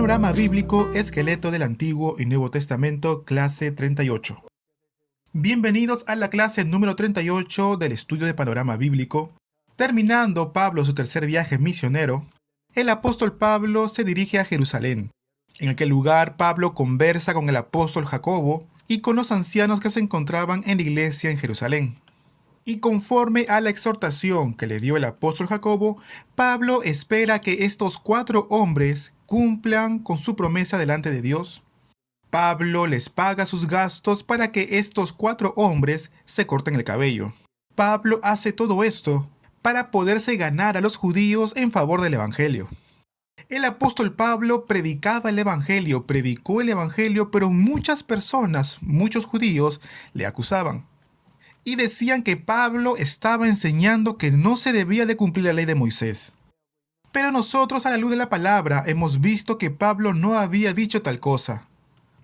Panorama Bíblico, Esqueleto del Antiguo y Nuevo Testamento, clase 38. Bienvenidos a la clase número 38 del estudio de Panorama Bíblico. Terminando Pablo su tercer viaje misionero, el apóstol Pablo se dirige a Jerusalén. En aquel lugar, Pablo conversa con el apóstol Jacobo y con los ancianos que se encontraban en la iglesia en Jerusalén. Y conforme a la exhortación que le dio el apóstol Jacobo, Pablo espera que estos 4 hombres cumplan con su promesa delante de Dios. Pablo les paga sus gastos para que estos 4 hombres se corten el cabello. Pablo hace todo esto para poderse ganar a los judíos en favor del evangelio. El apóstol Pablo predicó el evangelio, pero muchas personas, muchos judíos, le acusaban. Y decían que Pablo estaba enseñando que no se debía de cumplir la ley de Moisés. Pero nosotros, a la luz de la palabra, hemos visto que Pablo no había dicho tal cosa.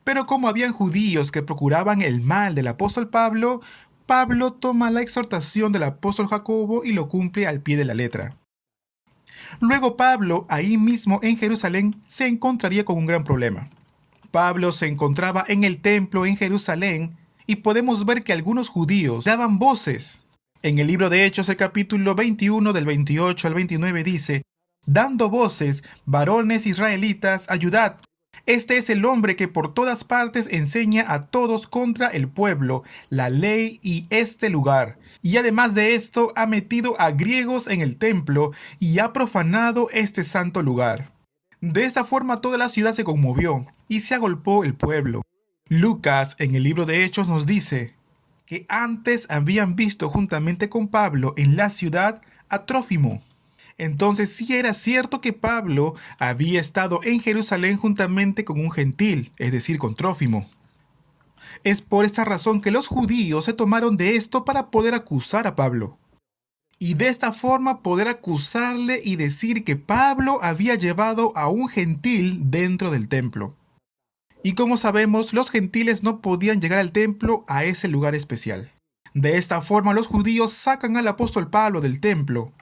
Pero como habían judíos que procuraban el mal del apóstol Pablo, Pablo toma la exhortación del apóstol Jacobo y lo cumple al pie de la letra. Luego Pablo, ahí mismo en Jerusalén, se encontraría con un gran problema. Pablo se encontraba en el templo en Jerusalén, y podemos ver que algunos judíos daban voces. En el libro de Hechos, el capítulo 21, del 28 al 29 dice: dando voces, varones israelitas, ayudad. Este es el hombre que por todas partes enseña a todos contra el pueblo, la ley y este lugar. Y además de esto, ha metido a griegos en el templo y ha profanado este santo lugar. De esa forma toda la ciudad se conmovió y se agolpó el pueblo. Lucas, en el libro de Hechos, nos dice que antes habían visto juntamente con Pablo en la ciudad a Trófimo. Entonces sí era cierto que Pablo había estado en Jerusalén juntamente con un gentil, es decir, con Trófimo. Es por esta razón que los judíos se tomaron de esto para poder acusar a Pablo. Y de esta forma poder acusarle y decir que Pablo había llevado a un gentil dentro del templo. Y como sabemos, los gentiles no podían llegar al templo, a ese lugar especial. De esta forma, los judíos sacan al apóstol Pablo del templo.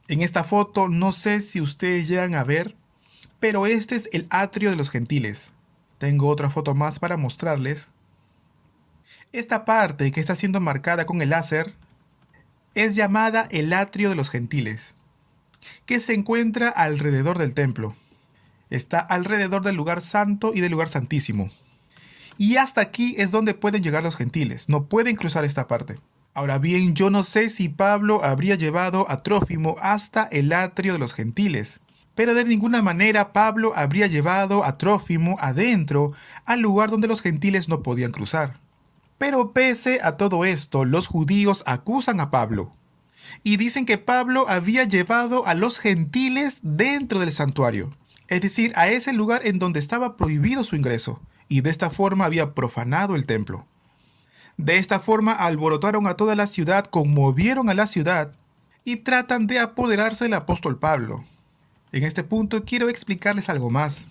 En esta foto, no sé si ustedes llegan a ver, pero este es el atrio de los gentiles. Tengo otra foto más para mostrarles. Esta parte que está siendo marcada con el láser es llamada el atrio de los gentiles, que se encuentra alrededor del templo. Está alrededor del lugar santo y del lugar santísimo. Y hasta aquí es donde pueden llegar los gentiles, no pueden cruzar esta parte. Ahora bien, yo no sé si Pablo habría llevado a Trófimo hasta el atrio de los gentiles, pero de ninguna manera Pablo habría llevado a Trófimo adentro, al lugar donde los gentiles no podían cruzar. Pero pese a todo esto, los judíos acusan a Pablo y dicen que Pablo había llevado a los gentiles dentro del santuario. Es decir, a ese lugar en donde estaba prohibido su ingreso, y de esta forma había profanado el templo. De esta forma alborotaron a toda la ciudad, conmovieron a la ciudad, y tratan de apoderarse del apóstol Pablo. En este punto quiero explicarles algo más.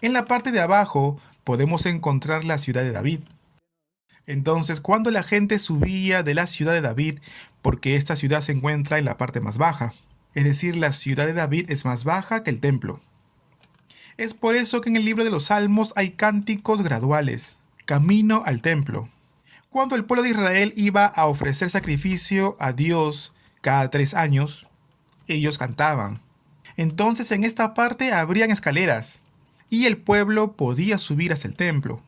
En la parte de abajo podemos encontrar la ciudad de David. Entonces, cuando la gente subía de la ciudad de David, porque esta ciudad se encuentra en la parte más baja, es decir, la ciudad de David es más baja que el templo. Es por eso que en el libro de los Salmos hay cánticos graduales, camino al templo. Cuando el pueblo de Israel iba a ofrecer sacrificio a Dios cada 3 años, ellos cantaban. Entonces en esta parte habrían escaleras, y el pueblo podía subir hasta el templo.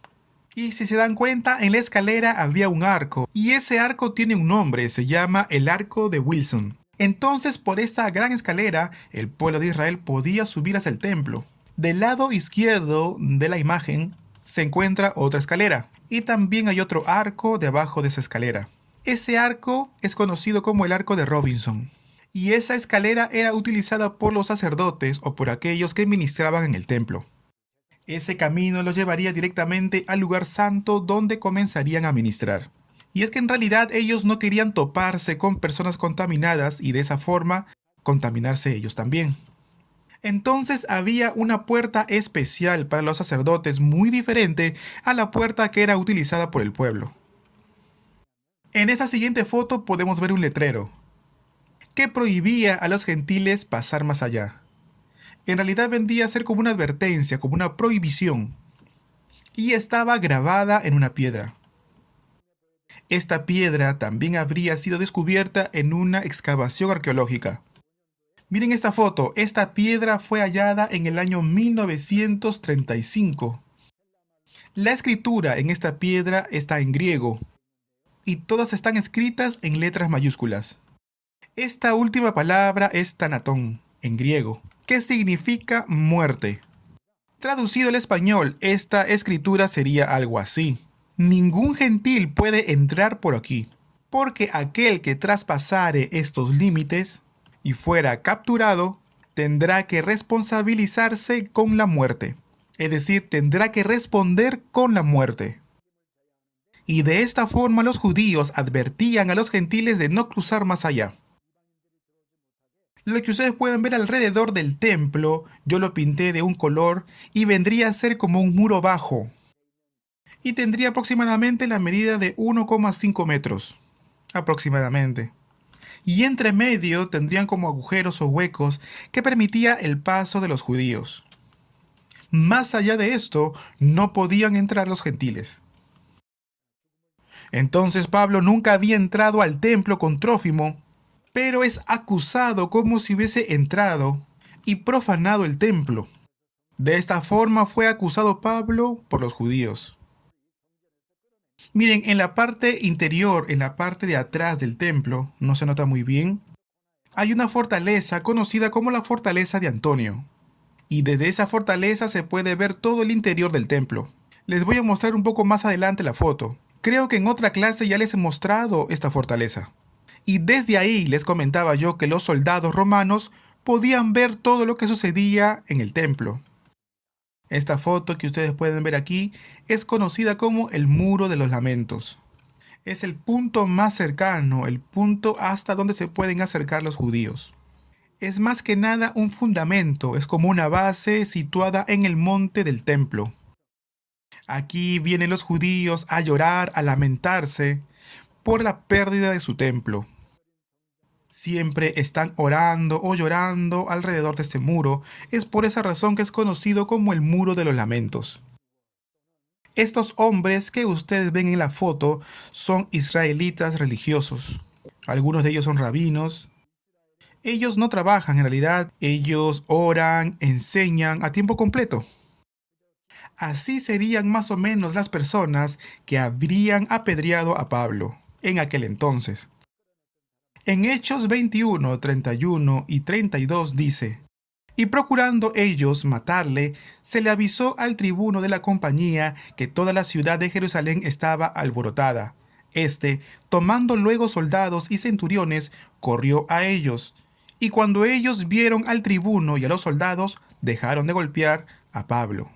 Y si se dan cuenta, en la escalera había un arco, y ese arco tiene un nombre, se llama el Arco de Wilson. Entonces, por esta gran escalera, el pueblo de Israel podía subir hasta el templo. Del lado izquierdo de la imagen se encuentra otra escalera, y también hay otro arco debajo de esa escalera. Ese arco es conocido como el Arco de Robinson, y esa escalera era utilizada por los sacerdotes o por aquellos que ministraban en el templo. Ese camino los llevaría directamente al lugar santo donde comenzarían a ministrar. Y es que en realidad ellos no querían toparse con personas contaminadas y de esa forma contaminarse ellos también. Entonces había una puerta especial para los sacerdotes muy diferente a la puerta que era utilizada por el pueblo. En esta siguiente foto podemos ver un letrero que prohibía a los gentiles pasar más allá. En realidad vendría a ser como una advertencia, como una prohibición, y estaba grabada en una piedra. Esta piedra también habría sido descubierta en una excavación arqueológica. Miren esta foto, esta piedra fue hallada en el año 1935. La escritura en esta piedra está en griego y todas están escritas en letras mayúsculas. Esta última palabra es tanatón, en griego, que significa muerte. Traducido al español, esta escritura sería algo así: ningún gentil puede entrar por aquí, porque aquel que traspasare estos límites y fuera capturado, tendrá que responsabilizarse con la muerte. Es decir, tendrá que responder con la muerte. Y de esta forma los judíos advertían a los gentiles de no cruzar más allá. Lo que ustedes pueden ver alrededor del templo, yo lo pinté de un color y vendría a ser como un muro bajo. Y tendría aproximadamente la medida de 1,5 metros. Aproximadamente. Y entre medio tendrían como agujeros o huecos que permitía el paso de los judíos. Más allá de esto, no podían entrar los gentiles. Entonces Pablo nunca había entrado al templo con Trófimo, pero es acusado como si hubiese entrado y profanado el templo. De esta forma fue acusado Pablo por los judíos. Miren, en la parte interior, en la parte de atrás del templo, no se nota muy bien, hay una fortaleza conocida como la fortaleza de Antonio. Y desde esa fortaleza se puede ver todo el interior del templo. Les voy a mostrar un poco más adelante la foto. Creo que en otra clase ya les he mostrado esta fortaleza. Y desde ahí les comentaba yo que los soldados romanos podían ver todo lo que sucedía en el templo. Esta foto que ustedes pueden ver aquí es conocida como el Muro de los Lamentos. Es el punto más cercano, el punto hasta donde se pueden acercar los judíos. Es más que nada un fundamento, es como una base situada en el monte del templo. Aquí vienen los judíos a llorar, a lamentarse por la pérdida de su templo. Siempre están orando o llorando alrededor de este muro. Es por esa razón que es conocido como el Muro de los Lamentos. Estos hombres que ustedes ven en la foto son israelitas religiosos. Algunos de ellos son rabinos. Ellos no trabajan en realidad, ellos oran, enseñan a tiempo completo. Así serían más o menos las personas que habrían apedreado a Pablo en aquel entonces. En Hechos 21, 31 y 32 dice: y procurando ellos matarle, se le avisó al tribuno de la compañía que toda la ciudad de Jerusalén estaba alborotada. Tomando luego soldados y centuriones, corrió a ellos. Y cuando ellos vieron al tribuno y a los soldados, dejaron de golpear a Pablo.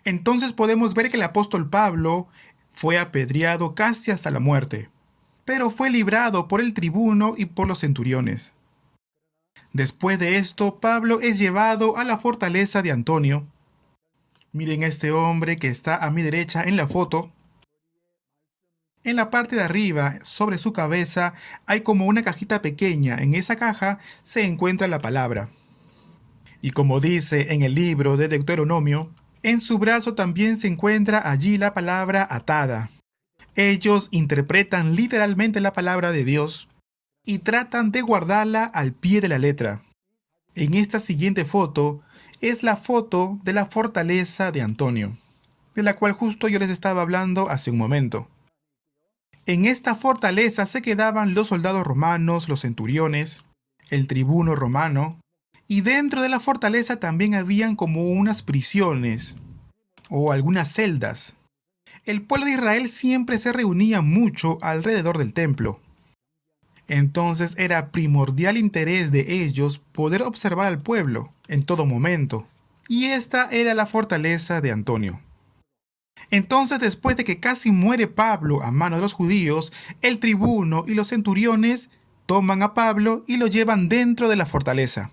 Entonces podemos ver que el apóstol Pablo fue apedreado casi hasta la muerte, pero fue librado por el tribuno y por los centuriones. Después de esto, Pablo es llevado a la fortaleza de Antonio. Miren este hombre que está a mi derecha en la foto. En la parte de arriba, sobre su cabeza, hay como una cajita pequeña. En esa caja se encuentra la palabra. Y como dice en el libro de Deuteronomio, en su brazo también se encuentra allí la palabra atada. Ellos interpretan literalmente la palabra de Dios y tratan de guardarla al pie de la letra. En esta siguiente foto es la foto de la fortaleza de Antonio, de la cual justo yo les estaba hablando hace un momento. En esta fortaleza se quedaban los soldados romanos, los centuriones, el tribuno romano, y dentro de la fortaleza también habían como unas prisiones o algunas celdas. El pueblo de Israel siempre se reunía mucho alrededor del templo. Entonces era primordial interés de ellos poder observar al pueblo en todo momento. Y esta era la fortaleza de Antonio. Entonces, después de que casi muere Pablo a mano de los judíos, el tribuno y los centuriones toman a Pablo y lo llevan dentro de la fortaleza.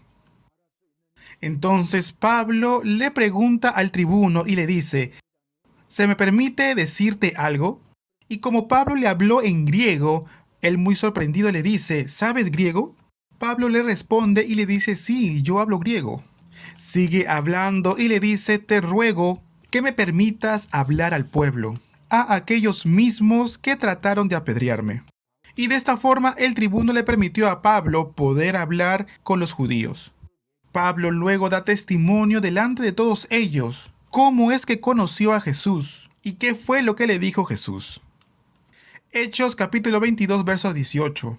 Entonces Pablo le pregunta al tribuno y le dice: ¿se me permite decirte algo? Y como Pablo le habló en griego, él muy sorprendido le dice: ¿sabes griego? Pablo le responde y le dice: sí, yo hablo griego. Sigue hablando y le dice: te ruego que me permitas hablar al pueblo, a aquellos mismos que trataron de apedrearme. Y de esta forma el tribuno le permitió a Pablo poder hablar con los judíos. Pablo luego da testimonio delante de todos ellos cómo es que conoció a Jesús y qué fue lo que le dijo Jesús. Hechos capítulo 22 verso 18.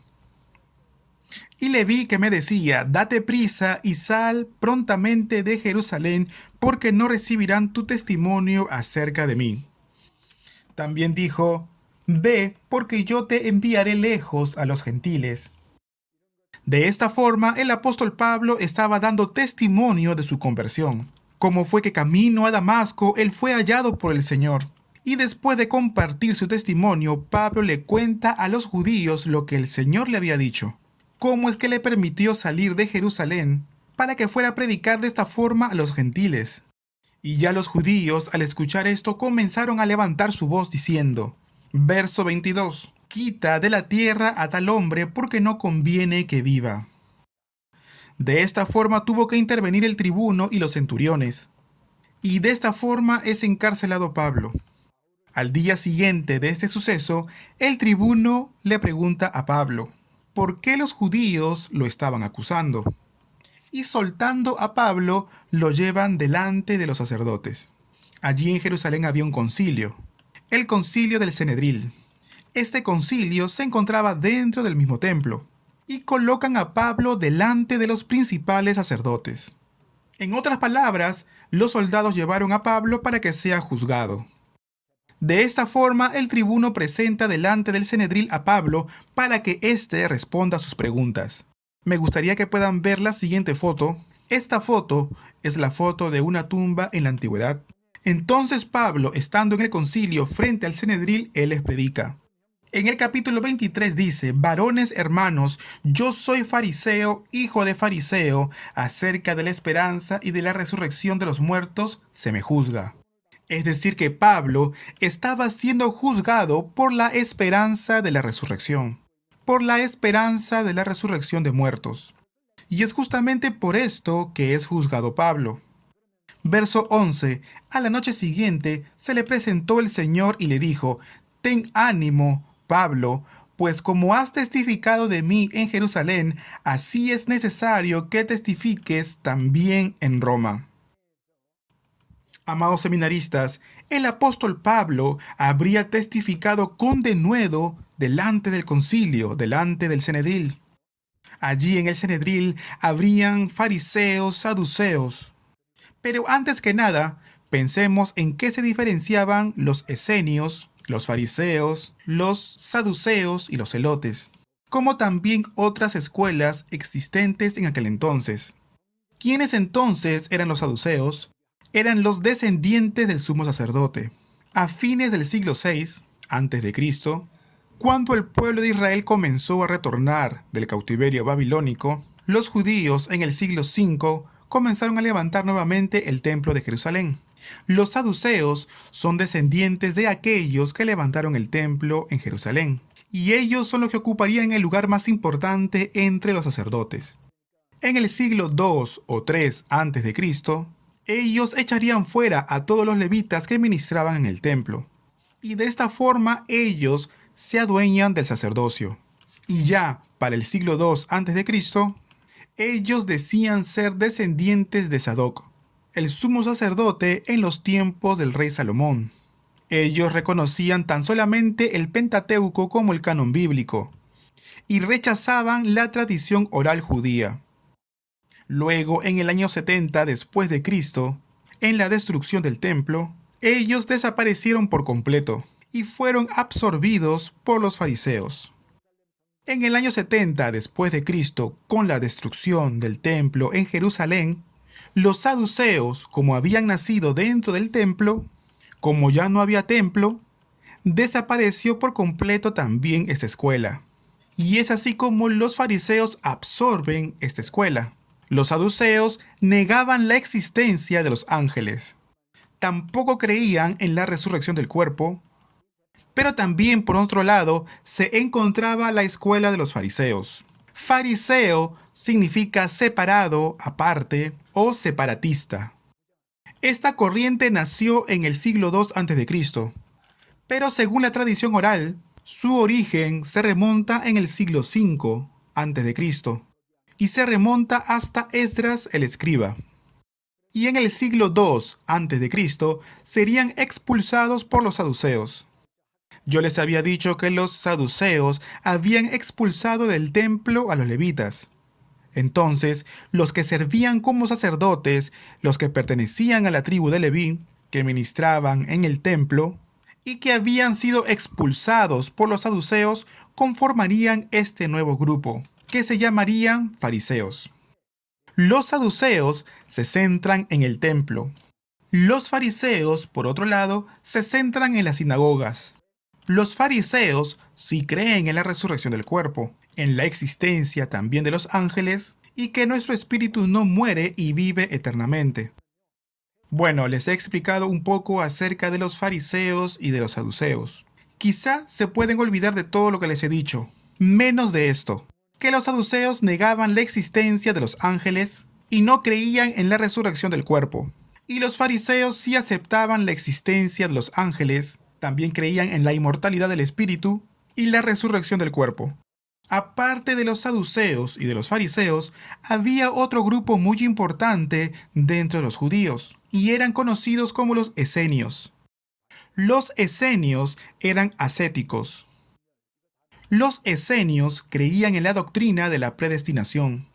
Y le vi que me decía: date prisa y sal prontamente de Jerusalén, porque no recibirán tu testimonio acerca de mí. También dijo: ve, porque yo te enviaré lejos a los gentiles. De esta forma, el apóstol Pablo estaba dando testimonio de su conversión. Cómo fue que camino a Damasco, él fue hallado por el Señor. Y después de compartir su testimonio, Pablo le cuenta a los judíos lo que el Señor le había dicho. Cómo es que le permitió salir de Jerusalén para que fuera a predicar de esta forma a los gentiles. Y ya los judíos, al escuchar esto, comenzaron a levantar su voz diciendo, verso 22, quita de la tierra a tal hombre, porque no conviene que viva. De esta forma tuvo que intervenir el tribuno y los centuriones. Y de esta forma es encarcelado Pablo. Al día siguiente de este suceso, el tribuno le pregunta a Pablo, ¿por qué los judíos lo estaban acusando? Y soltando a Pablo, lo llevan delante de los sacerdotes. Allí en Jerusalén había un concilio, el concilio del Cenedril. Este concilio se encontraba dentro del mismo templo, y colocan a Pablo delante de los principales sacerdotes. En otras palabras, los soldados llevaron a Pablo para que sea juzgado. De esta forma, el tribuno presenta delante del Cenedril a Pablo para que éste responda a sus preguntas. Me gustaría que puedan ver la siguiente foto. Esta foto es la foto de una tumba en la antigüedad. Entonces Pablo, estando en el concilio frente al Cenedril, él les predica. En el capítulo 23 dice: varones hermanos, yo soy fariseo, hijo de fariseo, acerca de la esperanza y de la resurrección de los muertos se me juzga. Es decir, que Pablo estaba siendo juzgado por la esperanza de la resurrección, por la esperanza de la resurrección de muertos. Y es justamente por esto que es juzgado Pablo. Verso 11. A la noche siguiente se le presentó el Señor y le dijo: ten ánimo, Pablo, pues como has testificado de mí en Jerusalén, así es necesario que testifiques también en Roma. Amados seminaristas, el apóstol Pablo habría testificado con denuedo delante del concilio, delante del Cenedril. Allí en el Cenedril habrían fariseos, saduceos. Pero antes que nada, pensemos en qué se diferenciaban los esenios, los fariseos, los saduceos y los celotes, como también otras escuelas existentes en aquel entonces. ¿Quiénes entonces eran los saduceos? Eran los descendientes del sumo sacerdote. A fines del siglo VI, antes de Cristo, cuando el pueblo de Israel comenzó a retornar del cautiverio babilónico, los judíos en el siglo V comenzaron a levantar nuevamente el templo de Jerusalén. Los saduceos son descendientes de aquellos que levantaron el templo en Jerusalén, y ellos son los que ocuparían el lugar más importante entre los sacerdotes. En el siglo II o III antes de Cristo, ellos echarían fuera a todos los levitas que ministraban en el templo, y de esta forma ellos se adueñan del sacerdocio. Y ya para el siglo II antes de Cristo, ellos decían ser descendientes de Sadoc, el sumo sacerdote en los tiempos del rey Salomón. Ellos reconocían tan solamente el Pentateuco como el canon bíblico, y rechazaban la tradición oral judía. Luego, en el año 70 después de Cristo, en la destrucción del templo, ellos desaparecieron por completo y fueron absorbidos por los fariseos. En el año 70 después de Cristo, con la destrucción del templo en Jerusalén, los saduceos, como habían nacido dentro del templo, como ya no había templo, desapareció por completo también esta escuela. Y es así como los fariseos absorben esta escuela. Los saduceos negaban la existencia de los ángeles. Tampoco creían en la resurrección del cuerpo. Pero también, por otro lado, se encontraba la escuela de los fariseos. Fariseo significa separado, aparte o separatista. Esta corriente nació en el siglo II a.C., pero según la tradición oral, su origen se remonta en el siglo V a.C. y se remonta hasta Esdras el escriba. Y en el siglo II a.C. serían expulsados por los saduceos. Yo les había dicho que los saduceos habían expulsado del templo a los levitas. Entonces, los que servían como sacerdotes, los que pertenecían a la tribu de Leví, que ministraban en el templo, y que habían sido expulsados por los saduceos, conformarían este nuevo grupo, que se llamarían fariseos. Los saduceos se centran en el templo. Los fariseos, por otro lado, se centran en las sinagogas. Los fariseos sí creen en la resurrección del cuerpo, en la existencia también de los ángeles, y que nuestro espíritu no muere y vive eternamente. Bueno, les he explicado un poco acerca de los fariseos y de los saduceos. Quizá se pueden olvidar de todo lo que les he dicho, menos de esto, que los saduceos negaban la existencia de los ángeles y no creían en la resurrección del cuerpo. Y los fariseos sí aceptaban la existencia de los ángeles, también creían en la inmortalidad del espíritu y la resurrección del cuerpo. Aparte de los saduceos y de los fariseos, había otro grupo muy importante dentro de los judíos, y eran conocidos como los esenios. Los esenios eran ascéticos. Los esenios creían en la doctrina de la predestinación,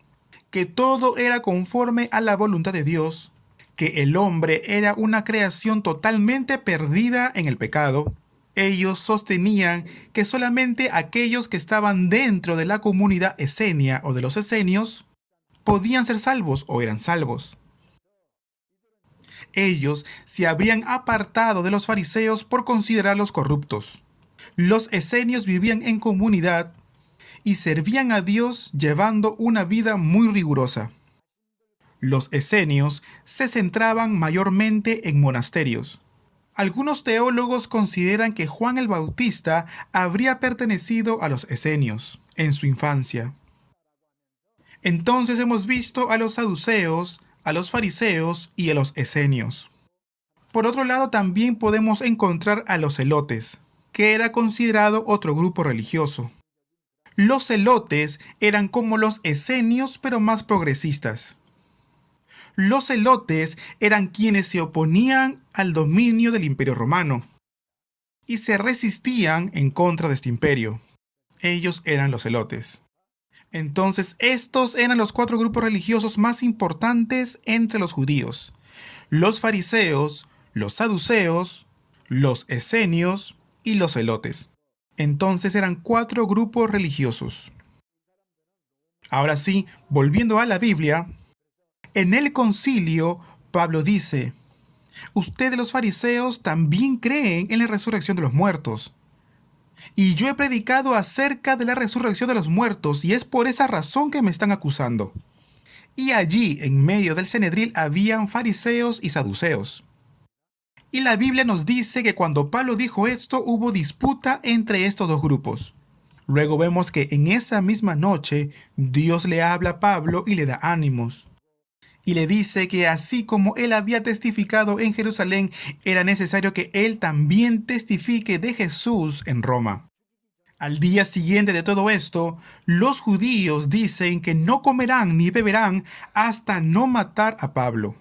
que todo era conforme a la voluntad de Dios, que el hombre era una creación totalmente perdida en el pecado. Ellos sostenían que solamente aquellos que estaban dentro de la comunidad esenia o de los esenios podían ser salvos o eran salvos. Ellos se habrían apartado de los fariseos por considerarlos corruptos. Los esenios vivían en comunidad y servían a Dios llevando una vida muy rigurosa. Los esenios se centraban mayormente en monasterios. Algunos teólogos consideran que Juan el Bautista habría pertenecido a los esenios en su infancia. Entonces hemos visto a los saduceos, a los fariseos y a los esenios. Por otro lado, también podemos encontrar a los celotes, que era considerado otro grupo religioso. Los celotes eran como los esenios, pero más progresistas. Los celotes eran quienes se oponían al dominio del Imperio Romano y se resistían en contra de este imperio. Ellos eran los celotes. Entonces, estos eran los 4 grupos religiosos más importantes entre los judíos: los fariseos, los saduceos, los esenios y los celotes. Entonces eran 4 grupos religiosos. Ahora sí, volviendo a la Biblia, en el concilio, Pablo dice: ustedes los fariseos también creen en la resurrección de los muertos. Y yo he predicado acerca de la resurrección de los muertos y es por esa razón que me están acusando. Y allí, en medio del Cenedril, habían fariseos y saduceos. Y la Biblia nos dice que cuando Pablo dijo esto, hubo disputa entre estos dos grupos. Luego vemos que en esa misma noche, Dios le habla a Pablo y le da ánimos. Y le dice que así como él había testificado en Jerusalén, era necesario que él también testifique de Jesús en Roma. Al día siguiente de todo esto, los judíos dicen que no comerán ni beberán hasta no matar a Pablo.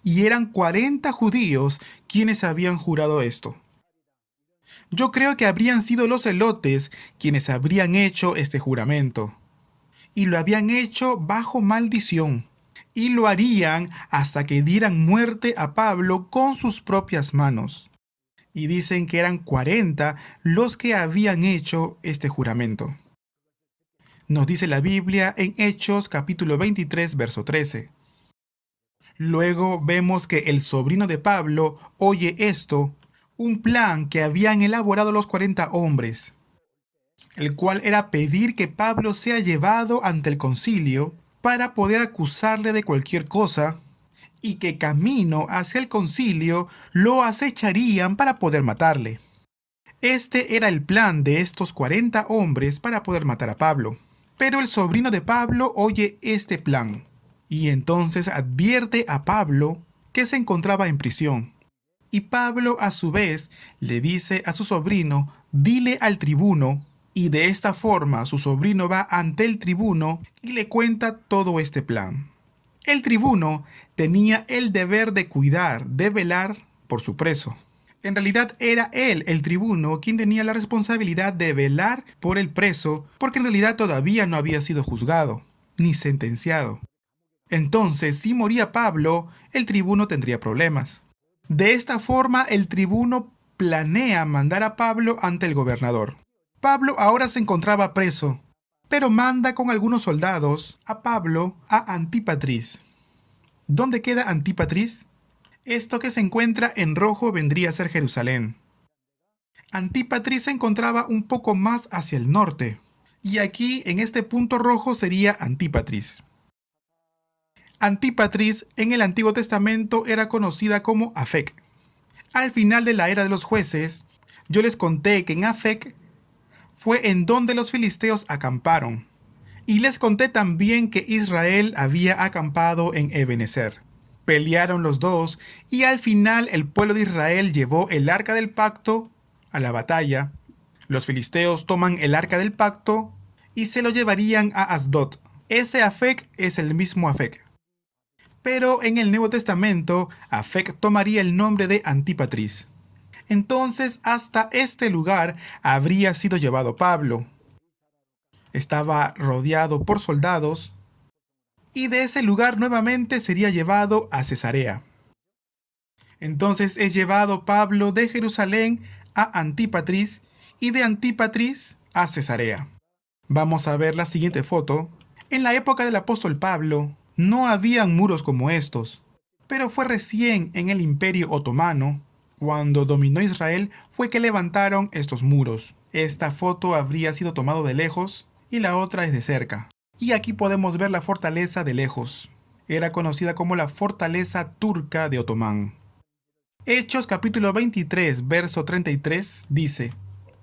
Y eran 40 judíos quienes habían jurado esto. Yo creo que habrían sido los celotes quienes habrían hecho este juramento. Y lo habían hecho bajo maldición. Y lo harían hasta que dieran muerte a Pablo con sus propias manos. Y dicen que eran 40 los que habían hecho este juramento. Nos dice la Biblia en Hechos capítulo 23, verso 13. Luego vemos que el sobrino de Pablo oye esto, un plan que habían elaborado los 40 hombres, el cual era pedir que Pablo sea llevado ante el concilio para poder acusarle de cualquier cosa, y que camino hacia el concilio lo acecharían para poder matarle. Este era el plan de estos 40 hombres para poder matar a Pablo. Pero el sobrino de Pablo oye este plan y entonces advierte a Pablo que se encontraba en prisión. Y Pablo a su vez le dice a su sobrino, dile al tribuno, y de esta forma su sobrino va ante el tribuno y le cuenta todo este plan. El tribuno tenía el deber de cuidar, de velar por su preso. En realidad era él, el tribuno, quien tenía la responsabilidad de velar por el preso, porque en realidad todavía no había sido juzgado, ni sentenciado. Entonces, si moría Pablo, el tribuno tendría problemas. De esta forma, el tribuno planea mandar a Pablo ante el gobernador. Pablo ahora se encontraba preso, pero manda con algunos soldados a Pablo a Antípatris. ¿Dónde queda Antípatris? Esto que se encuentra en rojo vendría a ser Jerusalén. Antípatris se encontraba un poco más hacia el norte, y aquí en este punto rojo sería Antípatris. Antípatris en el Antiguo Testamento era conocida como Afec. Al final de la era de los jueces, yo les conté que en Afec fue en donde los filisteos acamparon. Y les conté también que Israel había acampado en Ebenezer. Pelearon los dos y al final el pueblo de Israel llevó el arca del pacto a la batalla. Los filisteos toman el arca del pacto y se lo llevarían a Asdod. Ese Afec es el mismo Afec. Pero en el Nuevo Testamento, Afec tomaría el nombre de Antípatris. Entonces, hasta este lugar habría sido llevado Pablo. Estaba rodeado por soldados y de ese lugar nuevamente sería llevado a Cesarea. Entonces es llevado Pablo de Jerusalén a Antípatris y de Antípatris a Cesarea. Vamos a ver la siguiente foto. En la época del apóstol Pablo, no habían muros como estos, pero fue recién en el Imperio Otomano, cuando dominó Israel, fue que levantaron estos muros. Esta foto habría sido tomada de lejos y la otra es de cerca. Y aquí podemos ver la fortaleza de lejos. Era conocida como la fortaleza turca de Otomán. Hechos capítulo 23, verso 33 dice: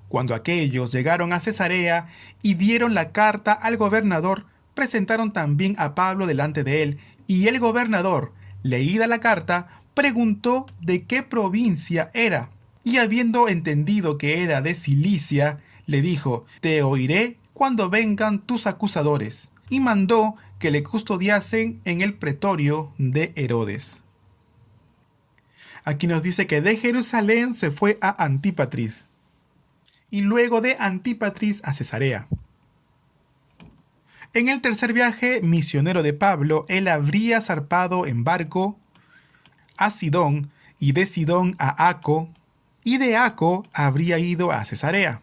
Cuando aquellos llegaron a Cesarea y dieron la carta al gobernador, presentaron también a Pablo delante de él, y el gobernador, leída la carta, preguntó de qué provincia era, y habiendo entendido que era de Cilicia, le dijo: te oiré cuando vengan tus acusadores, y mandó que le custodiasen en el pretorio de Herodes. Aquí nos dice que de Jerusalén se fue a Antípatris, y luego de Antípatris a Cesarea. En el tercer viaje misionero de Pablo, él habría zarpado en barco a Sidón, y de Sidón a Aco, y de Aco habría ido a Cesarea.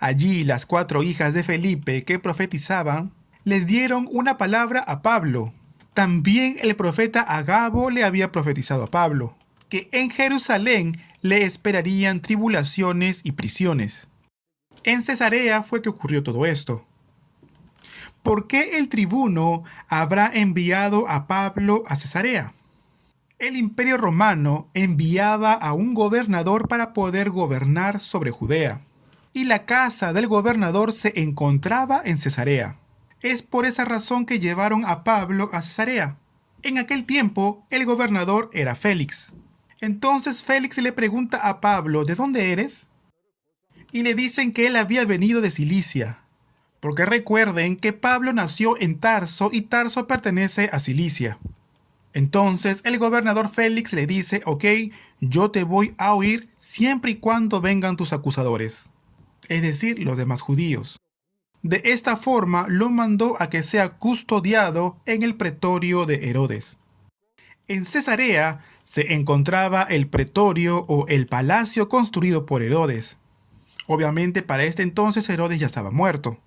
Allí las 4 hijas de Felipe que profetizaban les dieron una palabra a Pablo. También el profeta Agabo le había profetizado a Pablo, que en Jerusalén le esperarían tribulaciones y prisiones. En Cesarea fue que ocurrió todo esto. ¿Por qué el tribuno habrá enviado a Pablo a Cesarea? El Imperio Romano enviaba a un gobernador para poder gobernar sobre Judea, y la casa del gobernador se encontraba en Cesarea. Es por esa razón que llevaron a Pablo a Cesarea. En aquel tiempo, el gobernador era Félix. Entonces Félix le pregunta a Pablo: ¿de dónde eres? Y le dicen que él había venido de Cilicia. Porque recuerden que Pablo nació en Tarso y Tarso pertenece a Cilicia. Entonces el gobernador Félix le dice: ok, yo te voy a oír siempre y cuando vengan tus acusadores, es decir, los demás judíos. De esta forma lo mandó a que sea custodiado en el pretorio de Herodes. En Cesarea se encontraba el pretorio o el palacio construido por Herodes. Obviamente para este entonces Herodes ya estaba muerto.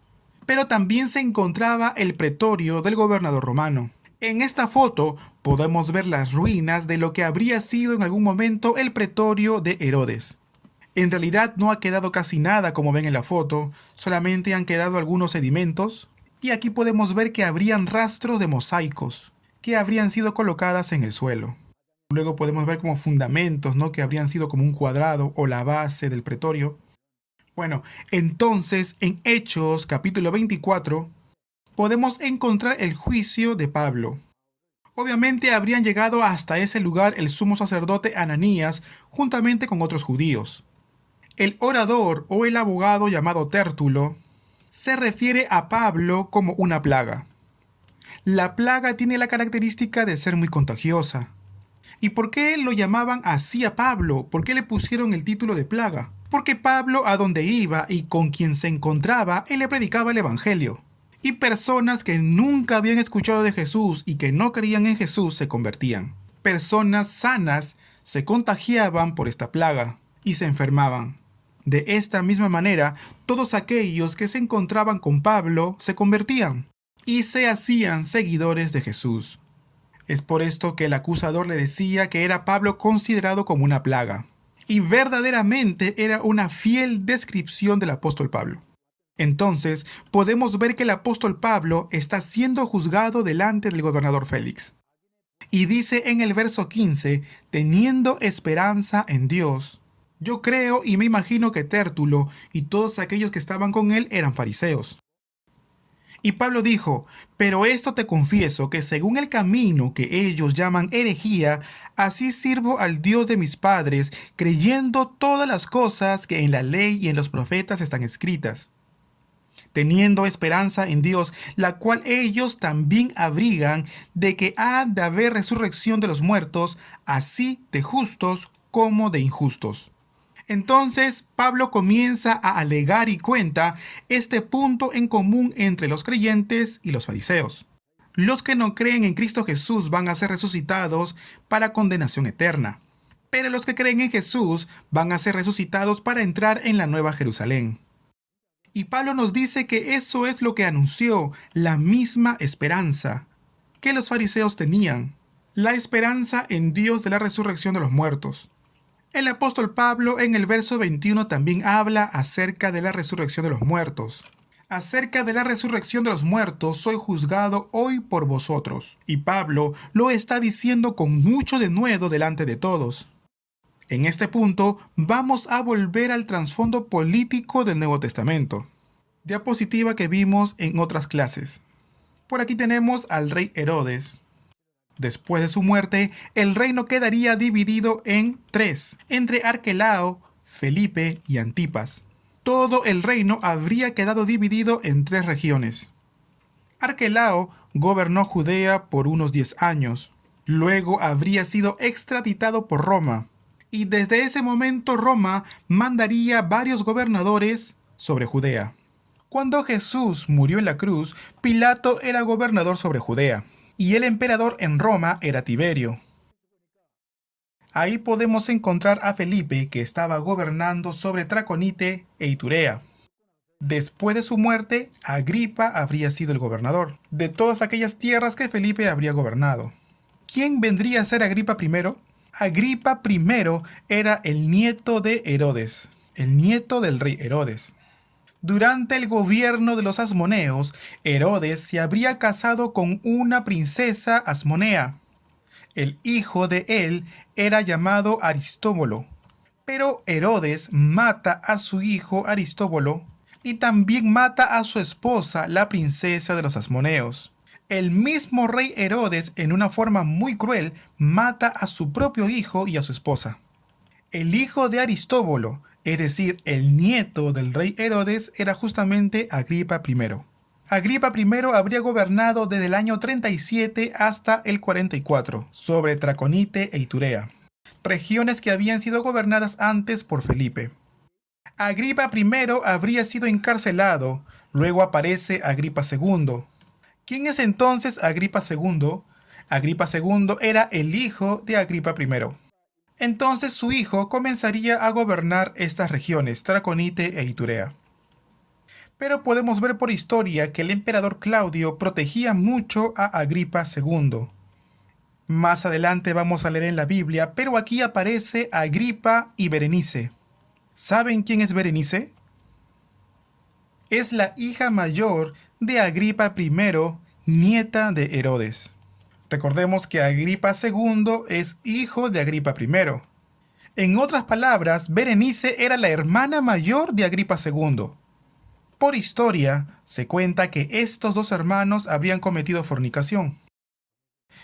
Pero también se encontraba el pretorio del gobernador romano. En esta foto podemos ver las ruinas de lo que habría sido en algún momento el pretorio de Herodes. En realidad no ha quedado casi nada como ven en la foto, solamente han quedado algunos sedimentos, y aquí podemos ver que habrían rastros de mosaicos que habrían sido colocadas en el suelo. Luego podemos ver como fundamentos, ¿no?, que habrían sido como un cuadrado o la base del pretorio. Bueno, entonces en Hechos capítulo 24 podemos encontrar el juicio de Pablo. Obviamente habrían llegado hasta ese lugar el sumo sacerdote Ananías juntamente con otros judíos. El orador o el abogado llamado Tértulo se refiere a Pablo como una plaga. La plaga tiene la característica de ser muy contagiosa. ¿Y por qué lo llamaban así a Pablo? ¿Por qué le pusieron el título de plaga? Porque Pablo, a donde iba y con quien se encontraba, él le predicaba el evangelio. Y personas que nunca habían escuchado de Jesús y que no creían en Jesús se convertían. Personas sanas se contagiaban por esta plaga y se enfermaban. De esta misma manera, todos aquellos que se encontraban con Pablo se convertían y se hacían seguidores de Jesús. Es por esto que el acusador le decía que era Pablo considerado como una plaga. Y verdaderamente era una fiel descripción del apóstol Pablo. Entonces, podemos ver que el apóstol Pablo está siendo juzgado delante del gobernador Félix. Y dice en el verso 15, teniendo esperanza en Dios. Yo creo y me imagino que Tértulo y todos aquellos que estaban con él eran fariseos. Y Pablo dijo, pero esto te confieso que según el camino que ellos llaman herejía, así sirvo al Dios de mis padres, creyendo todas las cosas que en la ley y en los profetas están escritas. Teniendo esperanza en Dios, la cual ellos también abrigan de que ha de haber resurrección de los muertos, así de justos como de injustos. Entonces Pablo comienza a alegar y cuenta este punto en común entre los creyentes y los fariseos. Los que no creen en Cristo Jesús van a ser resucitados para condenación eterna, pero los que creen en Jesús van a ser resucitados para entrar en la Nueva Jerusalén. Y Pablo nos dice que eso es lo que anunció la misma esperanza que los fariseos tenían, la esperanza en Dios de la resurrección de los muertos. El apóstol Pablo en el verso 21 también habla acerca de la resurrección de los muertos. Acerca de la resurrección de los muertos soy juzgado hoy por vosotros. Y Pablo lo está diciendo con mucho denuedo delante de todos. En este punto vamos a volver al trasfondo político del Nuevo Testamento. Diapositiva que vimos en otras clases. Por aquí tenemos al rey Herodes. Después de su muerte, el reino quedaría dividido en tres, entre Arquelao, Felipe y Antipas. Todo el reino habría quedado dividido en tres regiones. Arquelao gobernó Judea por unos 10 años. Luego habría sido extraditado por Roma. Y desde ese momento Roma mandaría varios gobernadores sobre Judea. Cuando Jesús murió en la cruz, Pilato era gobernador sobre Judea. Y el emperador en Roma era Tiberio. Ahí podemos encontrar a Felipe, que estaba gobernando sobre Traconite e Iturea. Después de su muerte, Agripa habría sido el gobernador de todas aquellas tierras que Felipe habría gobernado. ¿Quién vendría a ser Agripa I? Agripa I era el nieto de Herodes, el nieto del rey Herodes. Durante el gobierno de los asmoneos, Herodes se habría casado con una princesa asmonea. El hijo de él era llamado Aristóbulo. Pero Herodes mata a su hijo Aristóbulo y también mata a su esposa, la princesa de los asmoneos. El mismo rey Herodes, en una forma muy cruel, mata a su propio hijo y a su esposa. El hijo de Aristóbulo, es decir, el nieto del rey Herodes, era justamente Agripa I. Agripa I habría gobernado desde el año 37 hasta el 44 sobre Traconite e Iturea, regiones que habían sido gobernadas antes por Felipe. Agripa I habría sido encarcelado, luego aparece Agripa II. ¿Quién es entonces Agripa II? Agripa II era el hijo de Agripa I. Entonces su hijo comenzaría a gobernar estas regiones, Traconite e Iturea. Pero podemos ver por historia que el emperador Claudio protegía mucho a Agripa II. Más adelante vamos a leer en la Biblia, pero aquí aparece Agripa y Berenice. ¿Saben quién es Berenice? Es la hija mayor de Agripa I, nieta de Herodes. Recordemos que Agripa II es hijo de Agripa I. En otras palabras, Berenice era la hermana mayor de Agripa II. Por historia, se cuenta que estos dos hermanos habrían cometido fornicación.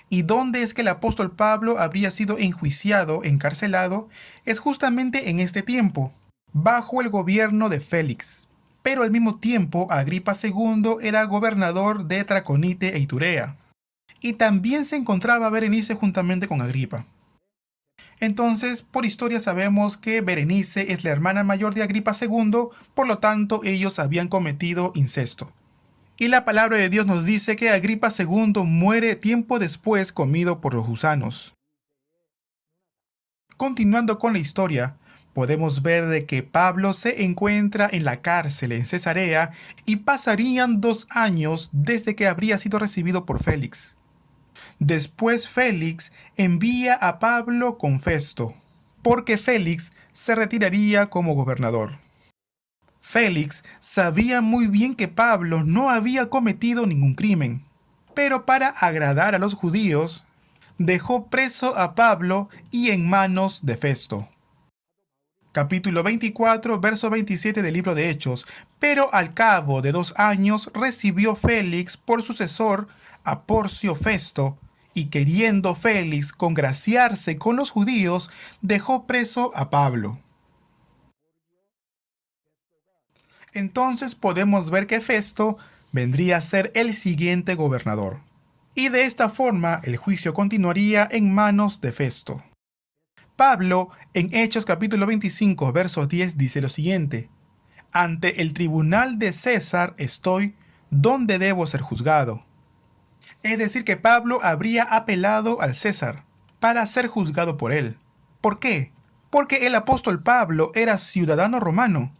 ¿Y dónde es que el apóstol Pablo habría sido enjuiciado, encarcelado? Es justamente en este tiempo, bajo el gobierno de Félix. Pero al mismo tiempo, Agripa II era gobernador de Traconite e Iturea. Y también se encontraba Berenice juntamente con Agripa. Entonces, por historia sabemos que Berenice es la hermana mayor de Agripa II, por lo tanto ellos habían cometido incesto. Y la palabra de Dios nos dice que Agripa II muere tiempo después comido por los gusanos. Continuando con la historia, podemos ver de que Pablo se encuentra en la cárcel en Cesarea y pasarían 2 años desde que habría sido recibido por Félix. Después Félix envía a Pablo con Festo, porque Félix se retiraría como gobernador. Félix sabía muy bien que Pablo no había cometido ningún crimen, pero para agradar a los judíos, dejó preso a Pablo y en manos de Festo. Capítulo 24, verso 27 del libro de Hechos. Pero al cabo de 2 años recibió Félix por sucesor a Porcio Festo, y queriendo Félix congraciarse con los judíos, dejó preso a Pablo. Entonces podemos ver que Festo vendría a ser el siguiente gobernador. Y de esta forma el juicio continuaría en manos de Festo. Pablo, en Hechos capítulo 25, verso 10, dice lo siguiente: Ante el tribunal de César estoy, donde debo ser juzgado. Es decir, que Pablo habría apelado al César para ser juzgado por él. ¿Por qué? Porque el apóstol Pablo era ciudadano romano.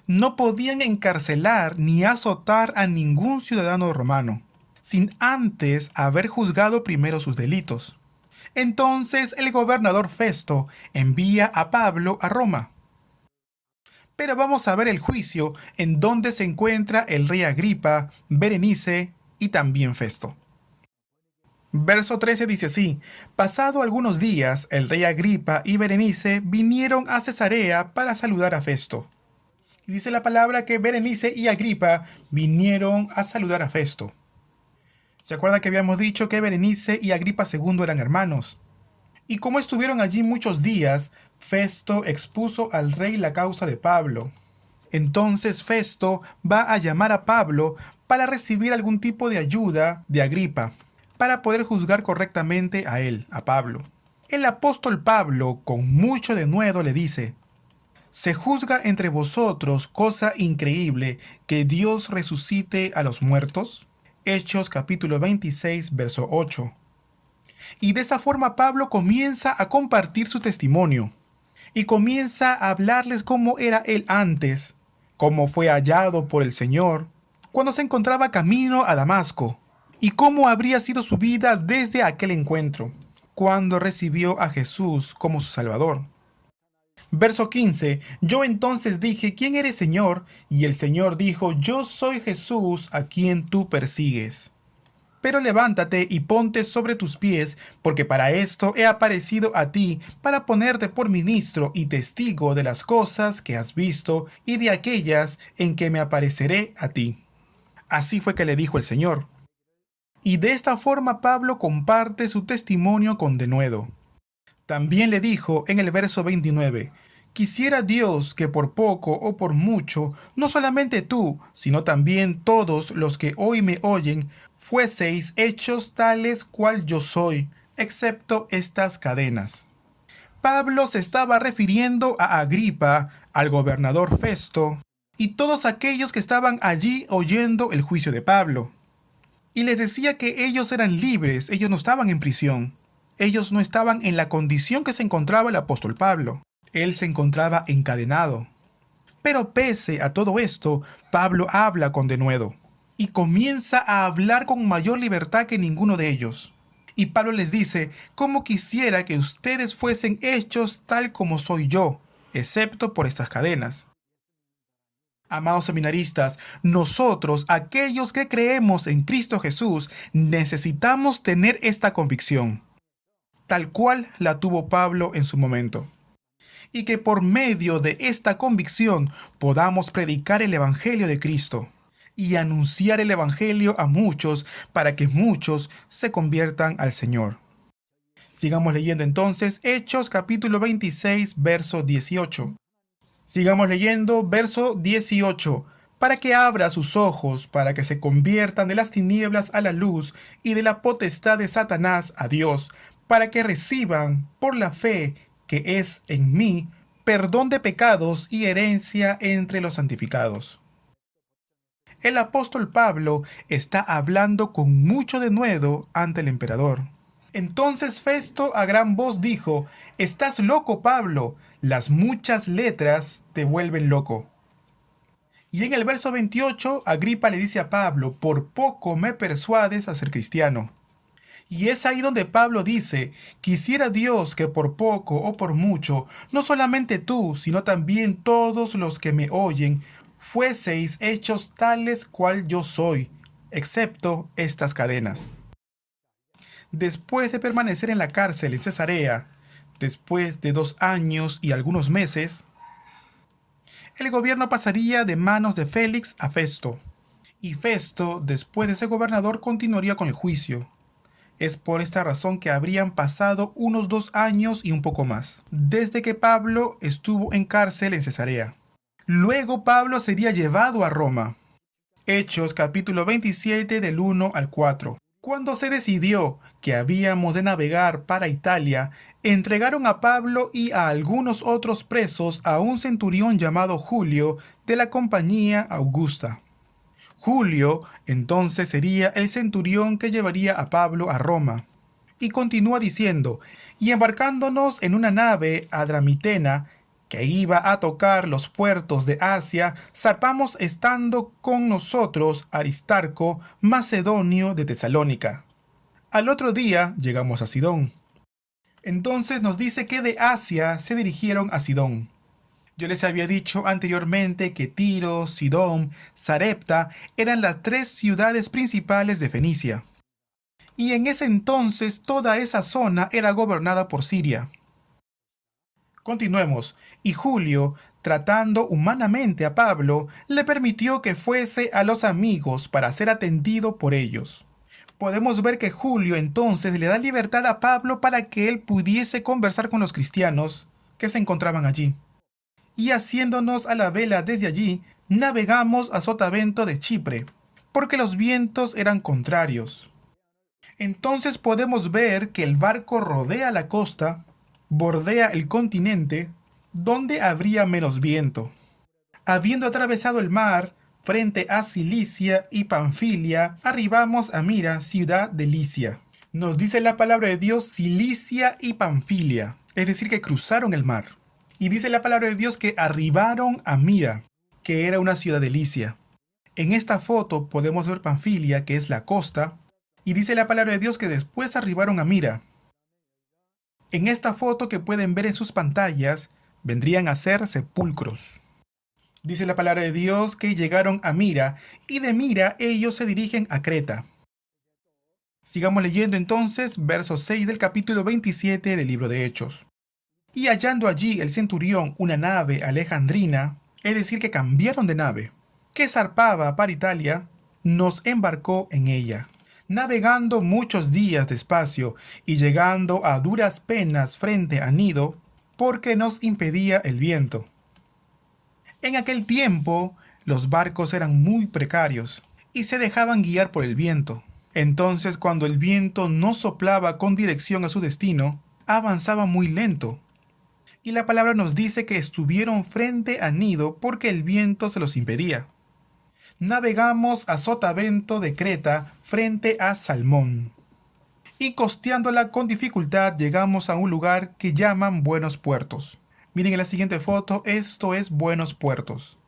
No podían encarcelar ni azotar a ningún ciudadano romano, sin antes haber juzgado primero sus delitos. Entonces el gobernador Festo envía a Pablo a Roma. Pero vamos a ver el juicio en donde se encuentra el rey Agripa, Berenice y también Festo. Verso 13 dice así: Pasado algunos días, el rey Agripa y Berenice vinieron a Cesarea para saludar a Festo. Y dice la palabra que Berenice y Agripa vinieron a saludar a Festo. ¿Se acuerdan que habíamos dicho que Berenice y Agripa II eran hermanos? Y como estuvieron allí muchos días, Festo expuso al rey la causa de Pablo. Entonces Festo va a llamar a Pablo para recibir algún tipo de ayuda de Agripa, para poder juzgar correctamente a él, a Pablo. El apóstol Pablo, con mucho denuedo, le dice: ¿Se juzga entre vosotros cosa increíble que Dios resucite a los muertos? Hechos capítulo 26, verso 8. Y de esa forma Pablo comienza a compartir su testimonio y comienza a hablarles cómo era él antes, cómo fue hallado por el Señor cuando se encontraba camino a Damasco y cómo habría sido su vida desde aquel encuentro, cuando recibió a Jesús como su Salvador. Verso 15: Yo entonces dije: ¿Quién eres, Señor? Y el Señor dijo: Yo soy Jesús a quien tú persigues. Pero levántate y ponte sobre tus pies, porque para esto he aparecido a ti, para ponerte por ministro y testigo de las cosas que has visto y de aquellas en que me apareceré a ti. Así fue que le dijo el Señor. Y de esta forma Pablo comparte su testimonio con denuedo. También le dijo en el verso 29: Quisiera Dios que por poco o por mucho, no solamente tú, sino también todos los que hoy me oyen, fueseis hechos tales cual yo soy, excepto estas cadenas. Pablo se estaba refiriendo a Agripa, al gobernador Festo, y todos aquellos que estaban allí oyendo el juicio de Pablo. Y les decía que ellos eran libres, ellos no estaban en prisión. Ellos no estaban en la condición que se encontraba el apóstol Pablo. Él se encontraba encadenado. Pero pese a todo esto, Pablo habla con denuedo y comienza a hablar con mayor libertad que ninguno de ellos. Y Pablo les dice: ¿Cómo quisiera que ustedes fuesen hechos tal como soy yo, excepto por estas cadenas? Amados seminaristas, nosotros, aquellos que creemos en Cristo Jesús, necesitamos tener esta convicción, tal cual la tuvo Pablo en su momento. y que por medio de esta convicción podamos predicar el Evangelio de Cristo y anunciar el Evangelio a muchos para que muchos se conviertan al Señor. Sigamos leyendo entonces Hechos capítulo 26, verso 18. Sigamos leyendo verso 18. Para que abra sus ojos, para que se conviertan de las tinieblas a la luz y de la potestad de Satanás a Dios, para que reciban por la fe que es en mí perdón de pecados y herencia entre los santificados. El apóstol Pablo está hablando con mucho denuedo ante el emperador. Entonces Festo a gran voz dijo: «Estás loco, Pablo, las muchas letras te vuelven loco». Y en el verso 28, Agripa le dice a Pablo: «Por poco me persuades a ser cristiano». Y es ahí donde Pablo dice: «Quisiera Dios que por poco o por mucho, no solamente tú, sino también todos los que me oyen, fueseis hechos tales cual yo soy, excepto estas cadenas». Después de permanecer en la cárcel en Cesarea, después de 2 años y algunos meses, el gobierno pasaría de manos de Félix a Festo. Y Festo, después de ser gobernador, continuaría con el juicio. Es por esta razón que habrían pasado unos 2 años y un poco más, desde que Pablo estuvo en cárcel en Cesarea. Luego Pablo sería llevado a Roma. Hechos capítulo 27 del 1 al 4. Cuando se decidió que habíamos de navegar para Italia, entregaron a Pablo y a algunos otros presos a un centurión llamado Julio de la compañía Augusta. Julio entonces sería el centurión que llevaría a Pablo a Roma. Y continúa diciendo: «Y embarcándonos en una nave adramitena que iba a tocar los puertos de Asia, zarpamos estando con nosotros Aristarco, macedonio de Tesalónica. Al otro día llegamos a Sidón». Entonces nos dice que de Asia se dirigieron a Sidón. Yo les había dicho anteriormente que Tiro, Sidón, Sarepta eran las 3 ciudades principales de Fenicia. Y en ese entonces toda esa zona era gobernada por Siria. Continuemos. Y Julio, tratando humanamente a Pablo, le permitió que fuese a los amigos para ser atendido por ellos. Podemos ver que Julio entonces le da libertad a Pablo para que él pudiese conversar con los cristianos que se encontraban allí. Y haciéndonos a la vela desde allí, navegamos a Sotavento de Chipre, porque los vientos eran contrarios. Entonces podemos ver que el barco rodea la costa, bordea el continente, donde habría menos viento. Habiendo atravesado el mar, frente a Cilicia y Panfilia, arribamos a Mira, ciudad de Licia. Nos dice la palabra de Dios Cilicia y Panfilia, es decir, que cruzaron el mar. Y dice la palabra de Dios que arribaron a Mira, que era una ciudad de Licia. En esta foto podemos ver Panfilia, que es la costa, y dice la palabra de Dios que después arribaron a Mira. En esta foto que pueden ver en sus pantallas, vendrían a ser sepulcros. Dice la palabra de Dios que llegaron a Mira, y de Mira ellos se dirigen a Creta. Sigamos leyendo entonces verso 6 del capítulo 27 del libro de Hechos. Y hallando allí el centurión una nave alejandrina, es decir que cambiaron de nave, que zarpaba para Italia, nos embarcó en ella, navegando muchos días despacio y llegando a duras penas frente a Nido, porque nos impedía el viento. En aquel tiempo los barcos eran muy precarios y se dejaban guiar por el viento. Entonces, cuando el viento no soplaba con dirección a su destino, avanzaba muy lento. Y la palabra nos dice que estuvieron frente a Nido porque el viento se los impedía. Navegamos a Sotavento de Creta frente a Salmón. Y costeándola con dificultad llegamos a un lugar que llaman Buenos Puertos. Miren en la siguiente foto, esto es Buenos Puertos,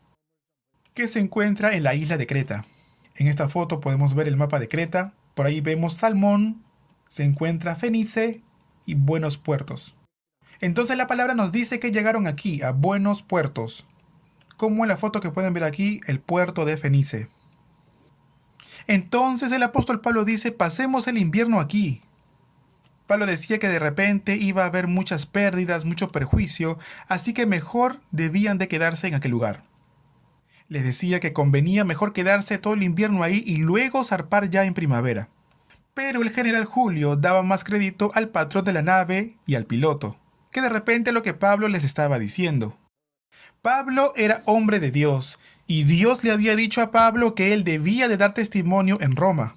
que se encuentra en la isla de Creta. En esta foto podemos ver el mapa de Creta. Por ahí vemos Salmón, se encuentra Fenice y Buenos Puertos. Entonces la palabra nos dice que llegaron aquí, a Buenos Puertos, como en la foto que pueden ver aquí, el puerto de Fenice. Entonces el apóstol Pablo dice: pasemos el invierno aquí. Pablo decía que de repente iba a haber muchas pérdidas, mucho perjuicio, así que mejor debían de quedarse en aquel lugar. Les decía que convenía mejor quedarse todo el invierno ahí y luego zarpar ya en primavera. Pero el general Julio daba más crédito al patrón de la nave y al piloto, que de repente lo que Pablo les estaba diciendo. Pablo era hombre de Dios, y Dios le había dicho a Pablo que él debía de dar testimonio en Roma,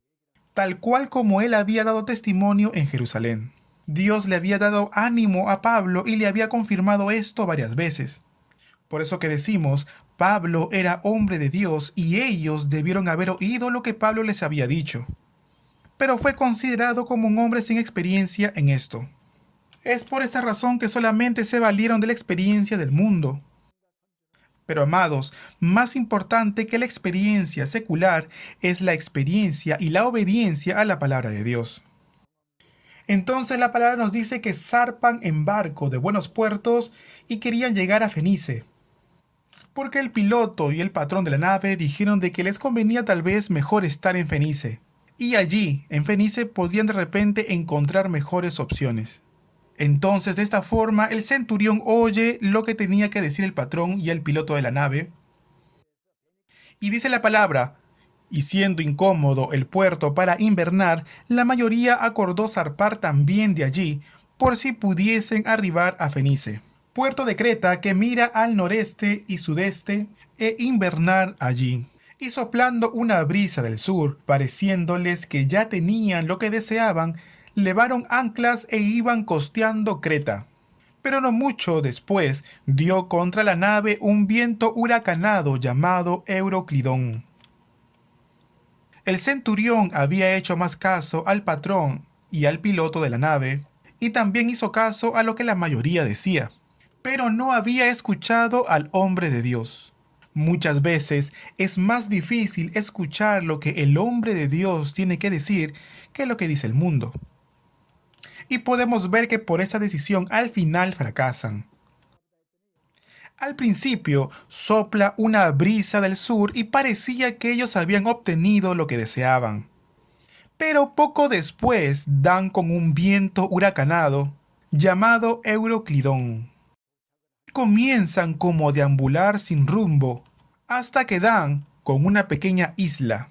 tal cual como él había dado testimonio en Jerusalén. Dios le había dado ánimo a Pablo y le había confirmado esto varias veces. Por eso que decimos, Pablo era hombre de Dios y ellos debieron haber oído lo que Pablo les había dicho. Pero fue considerado como un hombre sin experiencia en esto. Es por esta razón que solamente se valieron de la experiencia del mundo. Pero amados, más importante que la experiencia secular es la experiencia y la obediencia a la palabra de Dios. Entonces la palabra nos dice que zarpan en barco de buenos puertos y querían llegar a Fenice. Porque el piloto y el patrón de la nave dijeron de que les convenía tal vez mejor estar en Fenice. Y allí, en Fenice, podían de repente encontrar mejores opciones. Entonces, de esta forma, el centurión oye lo que tenía que decir el patrón y el piloto de la nave. Y dice la palabra, y siendo incómodo el puerto para invernar, la mayoría acordó zarpar también de allí, por si pudiesen arribar a Fenice, puerto de Creta que mira al noreste y sudeste, e invernar allí. Y soplando una brisa del sur, pareciéndoles que ya tenían lo que deseaban, levaron anclas e iban costeando Creta. Pero no mucho después dio contra la nave un viento huracanado llamado Euroclidón. El centurión había hecho más caso al patrón y al piloto de la nave, y también hizo caso a lo que la mayoría decía, pero no había escuchado al hombre de Dios. Muchas veces es más difícil escuchar lo que el hombre de Dios tiene que decir que lo que dice el mundo. Y podemos ver que por esa decisión al final fracasan. Al principio sopla una brisa del sur y parecía que ellos habían obtenido lo que deseaban. Pero poco después dan con un viento huracanado llamado Euroclidón. Comienzan como a deambular sin rumbo hasta que dan con una pequeña isla.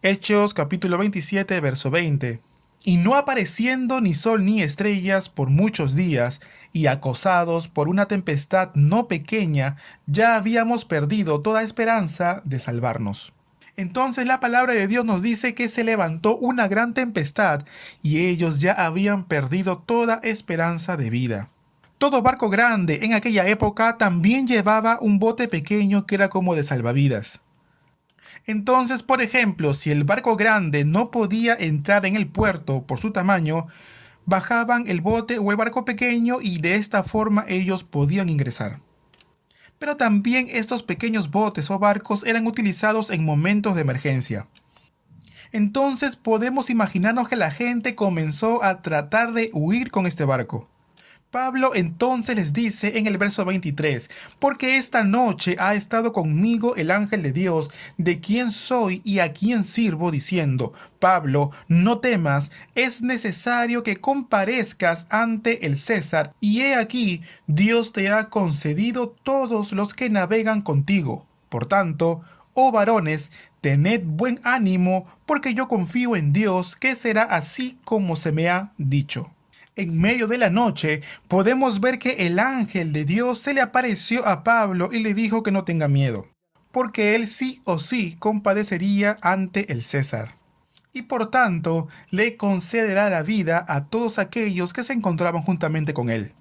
Hechos capítulo 27 verso 20. Y no apareciendo ni sol ni estrellas por muchos días, y acosados por una tempestad no pequeña, ya habíamos perdido toda esperanza de salvarnos. Entonces la palabra de Dios nos dice que se levantó una gran tempestad, y ellos ya habían perdido toda esperanza de vida. Todo barco grande en aquella época también llevaba un bote pequeño que era como de salvavidas. Entonces, por ejemplo, si el barco grande no podía entrar en el puerto por su tamaño, bajaban el bote o el barco pequeño y de esta forma ellos podían ingresar. Pero también estos pequeños botes o barcos eran utilizados en momentos de emergencia. Entonces podemos imaginarnos que la gente comenzó a tratar de huir con este barco. Pablo entonces les dice en el verso 23, porque esta noche ha estado conmigo el ángel de Dios, de quien soy y a quien sirvo, diciendo, Pablo, no temas, es necesario que comparezcas ante el César, y he aquí, Dios te ha concedido todos los que navegan contigo. Por tanto, oh varones, tened buen ánimo, porque yo confío en Dios, que será así como se me ha dicho. En medio de la noche podemos ver que el ángel de Dios se le apareció a Pablo y le dijo que no tenga miedo, porque él sí o sí compadecería ante el César, y por tanto le concederá la vida a todos aquellos que se encontraban juntamente con él.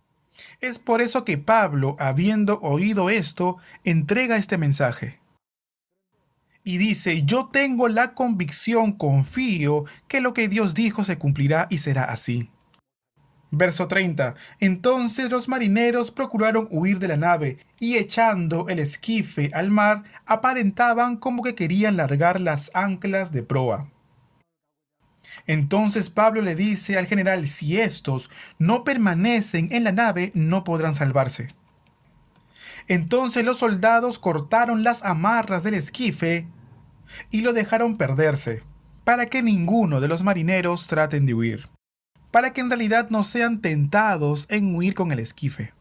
Es por eso que Pablo, habiendo oído esto, entrega este mensaje. Y dice, yo tengo la convicción, confío que lo que Dios dijo se cumplirá y será así. Verso 30. Entonces los marineros procuraron huir de la nave, y echando el esquife al mar, aparentaban como que querían largar las anclas de proa. Entonces Pablo le dice al general, si estos no permanecen en la nave, no podrán salvarse. Entonces los soldados cortaron las amarras del esquife y lo dejaron perderse, para que ninguno de los marineros traten de huir. para que en realidad no sean tentados en huir con el esquife,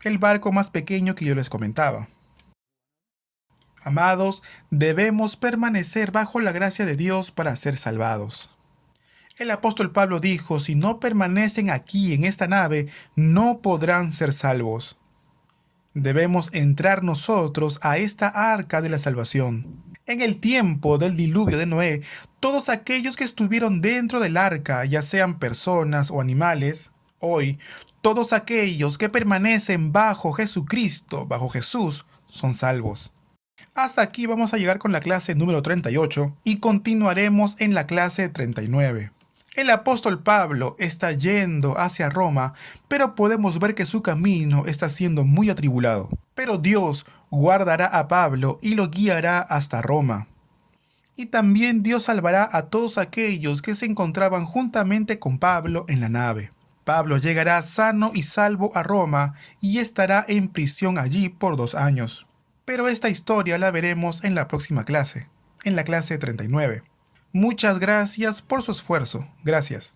el barco más pequeño que yo les comentaba. Amados, debemos permanecer bajo la gracia de Dios para ser salvados. El apóstol Pablo dijo, si no permanecen aquí en esta nave, no podrán ser salvos. Debemos entrar nosotros a esta arca de la salvación. En el tiempo del diluvio de Noé, todos aquellos que estuvieron dentro del arca, ya sean personas o animales, hoy, todos aquellos que permanecen bajo Jesucristo, bajo Jesús, son salvos. Hasta aquí vamos a llegar con la clase número 38 y continuaremos en la clase 39. El apóstol Pablo está yendo hacia Roma, pero podemos ver que su camino está siendo muy atribulado. Pero Dios guardará a Pablo y lo guiará hasta Roma. Y también Dios salvará a todos aquellos que se encontraban juntamente con Pablo en la nave. Pablo llegará sano y salvo a Roma y estará en prisión allí por 2 años. Pero esta historia la veremos en la próxima clase, en la clase 39. Muchas gracias por su esfuerzo. Gracias.